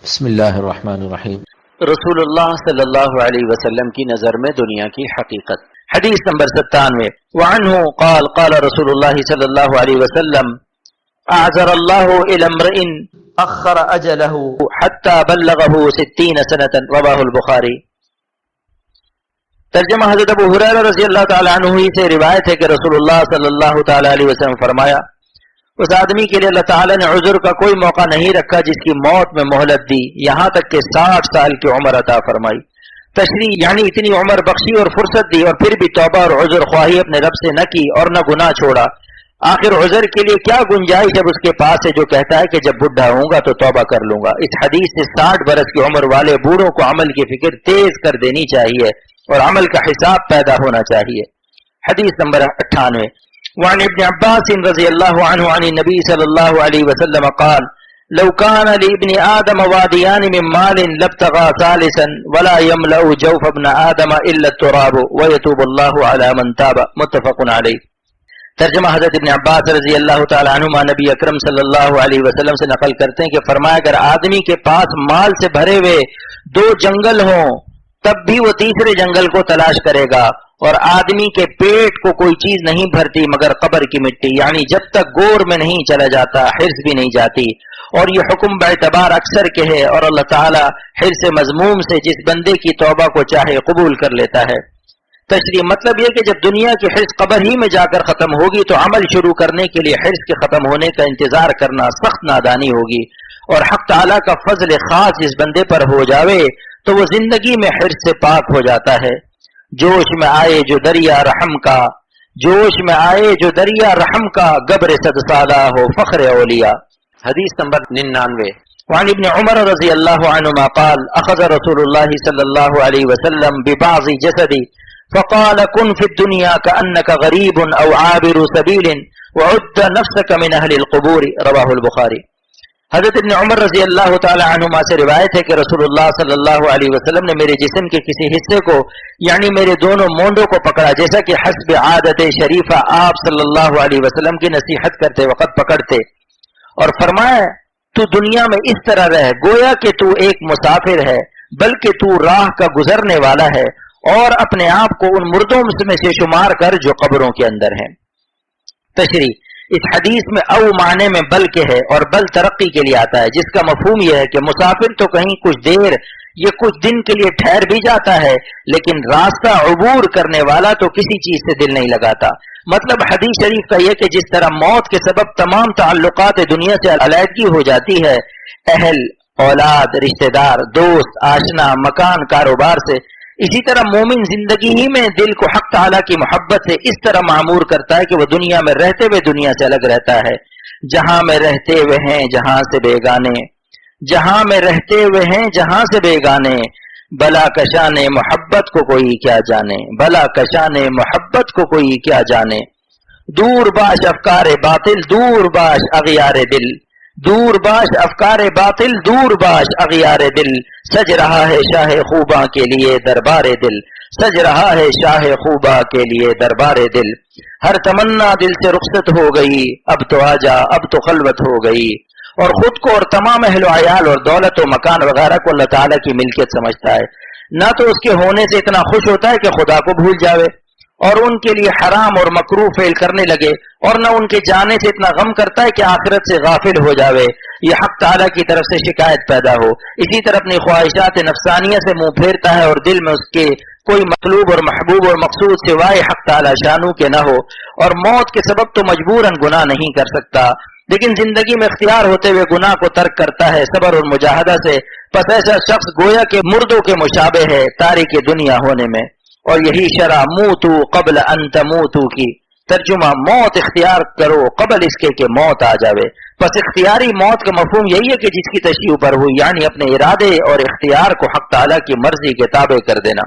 بسم اللہ الرحمن الرحیم۔ رسول اللہ صلی اللہ علیہ وسلم کی نظر میں دنیا کی حقیقت۔ حدیث نمبر 97 وعنہ قال قال رسول اللہ صلی اللہ علیہ وسلم اعذر اللہ الى امرئ اخر اجلہ حتی بلغہ 60 سنة رواہ البخاری۔ ترجمہ حضرت ابو ہریرہ رضی اللہ تعالی عنہ سے روایت ہے کہ رسول اللہ صلی اللہ تعالی علیہ وسلم فرمایا، اس آدمی کے لیے اللہ تعالیٰ نے عذر کا کوئی موقع نہیں رکھا جس کی موت میں مہلت دی، یہاں تک کہ 60 سال کی عمر عطا فرمائی۔ تشریح یعنی اتنی عمر بخشی اور فرصت دی اور پھر بھی توبہ اور عذر خواہی اپنے رب سے نہ کی اور نہ گناہ چھوڑا۔ آخر عذر کے لیے کیا گنجائش جب اس کے پاس ہے جو کہتا ہے کہ جب بڈھا ہوں گا تو توبہ کر لوں گا۔ اس حدیث سے 60 برس کی عمر والے بوڑھوں کو عمل کی فکر تیز کر دینی چاہیے اور عمل کا حساب پیدا ہونا چاہیے۔ حدیث نمبر 98 وعن ابن عباس رضی اللہ عنہ عن النبی صلی اللہ علیہ وسلم قال لو كان لابن آدم وادیان من مال لابتغى ثالثا ولا يملأ جوف ابن آدم الا التراب ويتوب الله على من تاب متفق علیہ۔ ترجمہ حضرت ابن عباس رضی اللہ تعالی عنہما نبی اکرم صلی اللہ علیہ وسلم سے نقل کرتے ہیں کہ فرمایا اگر آدمی کے پاس مال سے بھرے ہوئے 2 جنگل ہوں تب بھی وہ تیسرے جنگل کو تلاش کرے گا، اور آدمی کے پیٹ کو کوئی چیز نہیں بھرتی مگر قبر کی مٹی، یعنی جب تک گور میں نہیں چلا جاتا حرص بھی نہیں جاتی۔ اور یہ حکم باعتبار اکثر کے ہے اور اللہ تعالیٰ حرص مذموم سے جس بندے کی توبہ کو چاہے قبول کر لیتا ہے۔ تشریح مطلب یہ کہ جب دنیا کی حرص قبر ہی میں جا کر ختم ہوگی تو عمل شروع کرنے کے لیے حرص کے ختم ہونے کا انتظار کرنا سخت نادانی ہوگی، اور حق تعالیٰ کا فضل خاص جس بندے پر ہو جاوے تو وہ زندگی میں حرص سے پاک ہو جاتا ہے۔ جوش میں آئے جو دریا رحم کا، جوش میں آئے جو دریا رحم کا، گبر صد سالہ ہو فخر اولیاء۔ حدیث نمبر 99 وعن ابن عمر رضی اللہ عنہما قال اخذ رسول اللہ صلی اللہ علیہ وسلم ببعض جسدی فقال کن فی الدنیا کأنک غریب او عابر سبیل وعد نفسک من اہل القبور رواہ البخاری۔ حضرت ابن عمر رضی اللہ تعالی عنہما سے روایت ہے کہ رسول اللہ صلی اللہ علیہ وسلم نے میرے جسم کے کسی حصے کو یعنی میرے دونوں مونڈوں کو پکڑا، جیسا کہ حسب عادت شریفہ آپ صلی اللہ علیہ وسلم کی نصیحت کرتے وقت پکڑتے، اور فرمایا تو دنیا میں اس طرح رہ گویا کہ تو ایک مسافر ہے بلکہ تو راہ کا گزرنے والا ہے، اور اپنے آپ کو ان مردوں میں سے شمار کر جو قبروں کے اندر ہیں۔ تشریح اس حدیث میں او معنی میں بل کے ہے اور بل ترقی کے لیے آتا ہے، جس کا مفہوم یہ ہے کہ مسافر تو کہیں کچھ دیر یہ کچھ دن کے لیے ٹھہر بھی جاتا ہے، لیکن راستہ عبور کرنے والا تو کسی چیز سے دل نہیں لگاتا۔ مطلب حدیث شریف کا یہ کہ جس طرح موت کے سبب تمام تعلقات دنیا سے علیحدگی ہو جاتی ہے، اہل، اولاد، رشتہ دار، دوست، آشنا، مکان، کاروبار سے، اسی طرح مومن زندگی ہی میں دل کو حق تعالیٰ کی محبت سے اس طرح معمور کرتا ہے کہ وہ دنیا میں رہتے ہوئے دنیا سے الگ رہتا ہے۔ جہاں میں رہتے ہوئے ہیں جہاں سے بیگانے، جہاں میں رہتے ہوئے ہیں جہاں سے بیگانے، بلا کشان محبت کو کوئی کیا جانے، بلا کشان محبت کو کوئی کیا جانے۔ دور باش افکار باطل، دور باش اغیار دل، دور باش افکار باطل، دور باش اغیار دل، سج رہا ہے شاہ خوباں کے لیے دربار دل، سج رہا ہے شاہ خوباں کے لیے دربار دل۔ ہر تمنا دل سے رخصت ہو گئی، اب تو آجا، اب تو خلوت ہو گئی، اور خود کو اور تمام اہل و عیال اور دولت و مکان وغیرہ کو اللہ تعالیٰ کی ملکیت سمجھتا ہے، نہ تو اس کے ہونے سے اتنا خوش ہوتا ہے کہ خدا کو بھول جاوے اور ان کے لیے حرام اور مکروہ فعل کرنے لگے، اور نہ ان کے جانے سے اتنا غم کرتا ہے کہ آخرت سے غافل ہو جاوے، یہ حق تعالیٰ کی طرف سے شکایت پیدا ہو۔ اسی طرح اپنی خواہشات نفسانیہ سے منہ پھیرتا ہے اور دل میں اس کے کوئی مطلوب اور محبوب اور مقصود سوائے حق تعالیٰ شانو کے نہ ہو، اور موت کے سبب تو مجبوراً گناہ نہیں کر سکتا، لیکن زندگی میں اختیار ہوتے ہوئے گناہ کو ترک کرتا ہے صبر اور مجاہدہ سے، پس ایسا شخص گویا کہ مردوں کے مشابہ ہے تاریک دنیا ہونے میں۔ اور یہی شرع موتو قبل ان تموتو کی ترجمہ موت اختیار کرو قبل اس کے کہ موت آ جاوے۔ پس اختیاری موت کا مفہوم یہی ہے کہ جس کی تشریح پر ہوئی، یعنی اپنے ارادے اور اختیار کو حق تعالیٰ کی مرضی کے تابع کر دینا۔